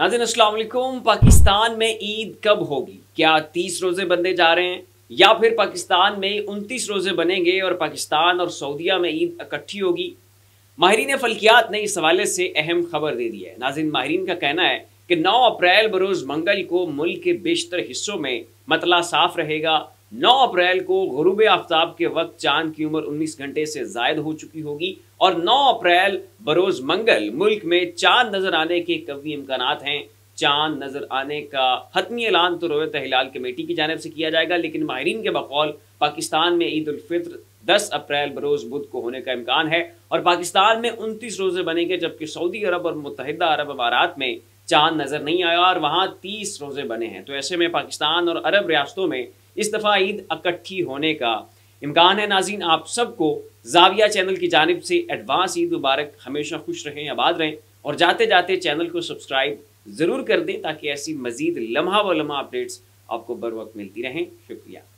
नाज़रीन अस्सलाम वालेकुम। पाकिस्तान में ईद कब होगी? क्या 30 रोज़े बनने जा रहे हैं या फिर पाकिस्तान में 29 रोज़े बनेंगे और पाकिस्तान और सऊदीया में ईद इकट्ठी होगी? माहिरीन फल्कियात ने इस हवाले से अहम खबर दे दी है। नाज़रीन, माहिरीन का कहना है कि 9 अप्रैल बरोज़ मंगल को मुल्क के बेशतर हिस्सों में मतला साफ रहेगा। 9 अप्रैल को गुरूब आफ्ताब के वक्त चांद की उम्र 19 घंटे से ज़ायद हो चुकी होगी और 9 अप्रैल बरोज़ मंगल मुल्क में चांद नज़र आने के कवी इम्कानात हैं। चांद नज़र आने का हतमी ऐलान तो रोयत हिलाल कमेटी की जानिब से किया जाएगा, लेकिन माहिरीन के बकौल पाकिस्तान में ईद उल फित्र 10 अप्रैल बरोज़ बुध को होने का इम्कान है और पाकिस्तान में 29 रोज़े बनेंगे, जबकि सऊदी अरब और मुत्तहिदा अरब अमारात में चांद नज़र नहीं आया और वहाँ 30 रोज़े बने हैं। तो ऐसे में पाकिस्तान और अरब रियासतों में इस दफ़ा ईद इकट्ठी होने का इम्कान है। नाज़रीन, आप सबको ज़ाविया चैनल की जानिब से एडवांस ईद मुबारक। हमेशा खुश रहें, आबाद रहें और जाते जाते चैनल को सब्सक्राइब ज़रूर कर दें ताकि ऐसी मज़ीद लम्हा व लम्हा अपडेट्स आपको बर वक्त मिलती रहें। शुक्रिया।